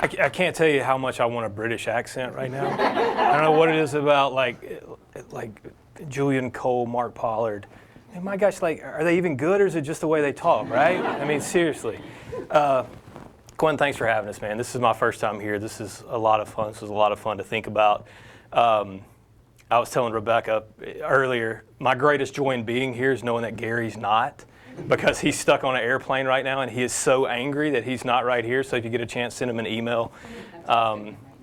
I can't tell you how much I want a British accent right now. I don't know what it is about like Julian Cole, Mark Pollard. And my gosh, like, are they even good, or is it just the way they talk, right? I mean, seriously. Quinn, thanks for having us, man. This is my first time here. This is a lot of fun. This was a lot of fun to think about. I was telling Rebecca earlier, my greatest joy in being here is knowing that Gary's not, because he's stuck on an airplane right now, and he is so angry that he's not right here. So if you get a chance, send him an email.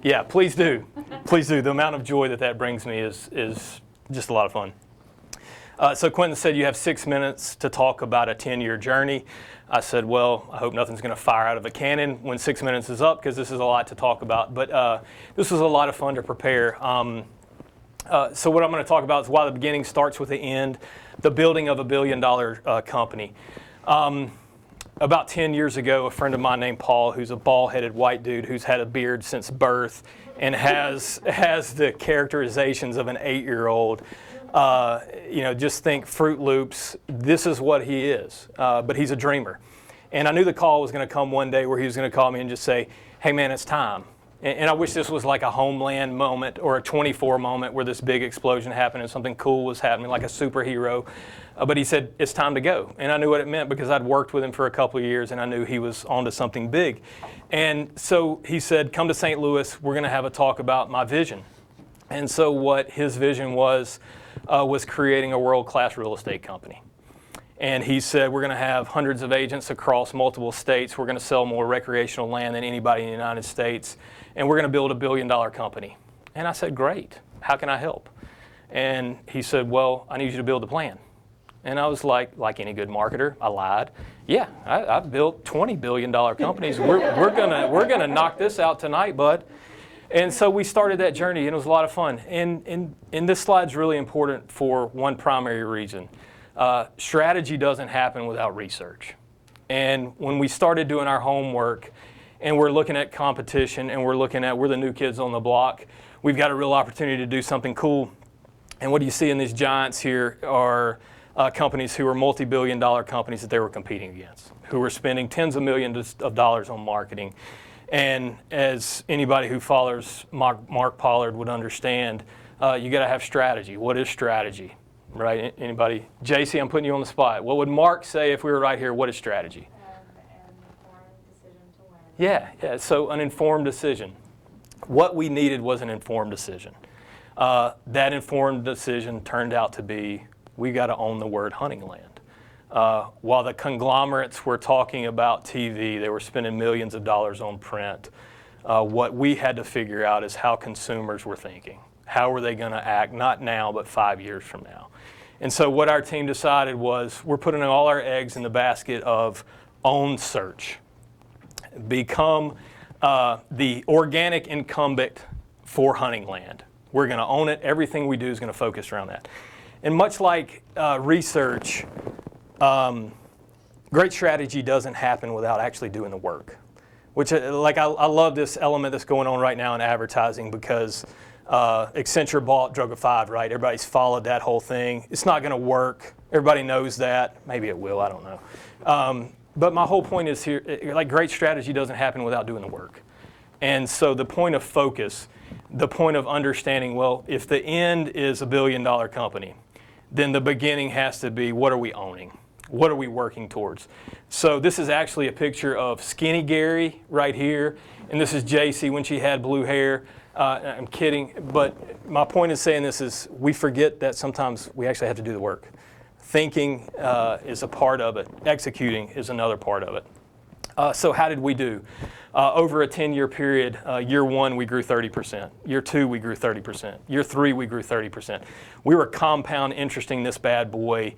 Yeah, please do. Please do. The amount of joy that brings me is just a lot of fun. So Quentin said you have 6 minutes to talk about a 10-year journey. I said, well, I hope nothing's going to fire out of a cannon when 6 minutes is up, because this is a lot to talk about. But this was a lot of fun to prepare. So what I'm going to talk about is why the beginning starts with the end, the building of $1 billion company. About 10 years ago, a friend of mine named Paul, who's a bald-headed white dude who's had a beard since birth and has the characterizations of an 8-year-old, just think Fruit Loops. This is what he is, but he's a dreamer. And I knew the call was going to come one day where he was going to call me and just say, hey, man, it's time. And I wish this was like a Homeland moment or a 24 moment where this big explosion happened and something cool was happening, like a superhero. But he said, it's time to go. And I knew what it meant because I'd worked with him for a couple of years and I knew he was onto something big. And so he said, come to St. Louis, we're going to have a talk about my vision. And so what his vision was creating a world-class real estate company. And he said, we're going to have hundreds of agents across multiple states. We're going to sell more recreational land than anybody in the United States. And we're going to build $1 billion company. And I said, great. How can I help? And he said, well, I need you to build a plan. And I was like any good marketer, I lied. Yeah, I've built $20 billion companies. We're gonna knock this out tonight, bud. And so we started that journey, and it was a lot of fun. And this slide's really important for one primary reason. Strategy doesn't happen without research. And when we started doing our homework, and we're looking at competition, and we're the new kids on the block, we've got a real opportunity to do something cool. And what you see in these giants here are companies who are multi-billion-dollar companies that they were competing against, who were spending tens of millions of dollars on marketing. And as anybody who follows Mark Pollard would understand, you got to have strategy. What is strategy, right? Anybody? JC, I'm putting you on the spot. What would Mark say if we were right here? What is strategy? Yeah, so an informed decision. What we needed was an informed decision. That informed decision turned out to be, we got to own the word hunting land. While the conglomerates were talking about TV, they were spending millions of dollars on print. What we had to figure out is how consumers were thinking. How were they going to act, not now, but 5 years from now? And so what our team decided was, we're putting all our eggs in the basket of own search. Become the organic incumbent for hunting land. We're going to own it. Everything we do is going to focus around that. And much like research, great strategy doesn't happen without actually doing the work. Which, I love this element that's going on right now in advertising, because Accenture bought Droga5, right? Everybody's followed that whole thing. It's not going to work. Everybody knows that. Maybe it will. I don't know. But my whole point is here, great strategy doesn't happen without doing the work. And so the point of focus, the point of understanding, well, if the end is $1 billion company, then the beginning has to be, what are we owning? What are we working towards? So this is actually a picture of skinny Gary right here, and this is JC when she had blue hair. I'm kidding, but my point in saying this is we forget that sometimes we actually have to do the work. Thinking is a part of it. Executing is another part of it. So how did we do? Over a 10-year period, year 1 we grew 30%. Year 2 we grew 30%. Year 3 we grew 30%. We were compound interesting this bad boy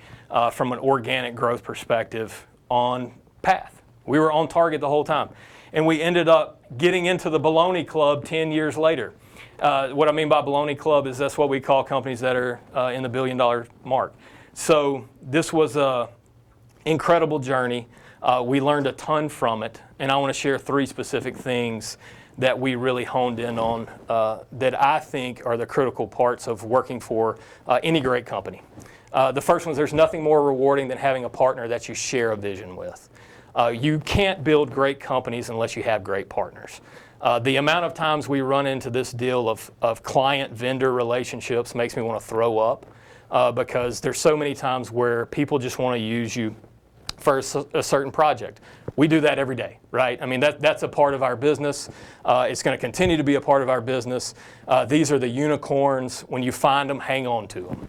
from an organic growth perspective on path. We were on target the whole time. And we ended up getting into the Baloney Club 10 years later. What I mean by Baloney Club is that's what we call companies that are in the $1 billion mark. So this was an incredible journey. We learned a ton from it, and I want to share 3 specific things that we really honed in on that I think are the critical parts of working for any great company. The first one is there's nothing more rewarding than having a partner that you share a vision with. You can't build great companies unless you have great partners. The amount of times we run into this deal of client-vendor relationships makes me want to throw up because there's so many times where people just want to use you for a certain project. We do that every day, right? I mean, that's a part of our business. It's going to continue to be a part of our business. These are the unicorns. When you find them, hang on to them.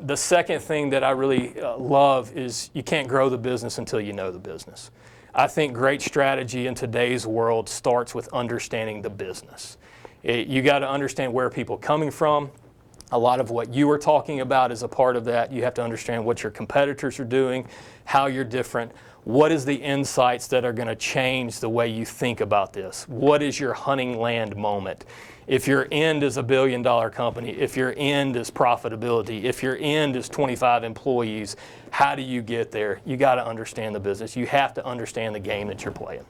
The second thing that I really love is you can't grow the business until you know the business. I think great strategy in today's world starts with understanding the business. You got to understand where people are coming from. A lot of what you were talking about is a part of that. You have to understand what your competitors are doing, how you're different. What is the insights that are going to change the way you think about this? What is your hunting land moment? If your end is $1 billion company, if your end is profitability, if your end is 25 employees, how do you get there? You got to understand the business. You have to understand the game that you're playing.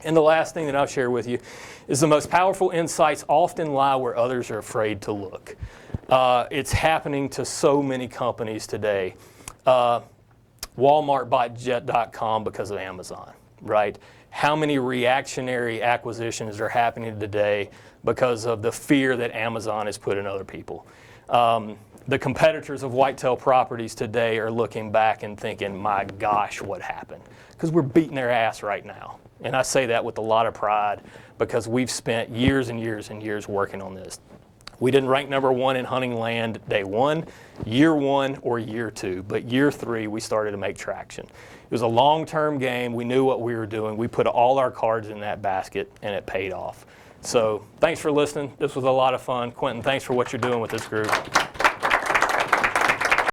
And the last thing that I'll share with you is the most powerful insights often lie where others are afraid to look. It's happening to so many companies today. Walmart bought Jet.com because of Amazon, right? How many reactionary acquisitions are happening today because of the fear that Amazon has put in other people? The competitors of Whitetail Properties today are looking back and thinking, my gosh, what happened? Because we're beating their ass right now. And I say that with a lot of pride because we've spent years and years and years working on this. We didn't rank number 1 in hunting land day 1, year 1, or year 2. But year 3, we started to make traction. It was a long-term game. We knew what we were doing. We put all our cards in that basket, and it paid off. So thanks for listening. This was a lot of fun. Quentin, thanks for what you're doing with this group.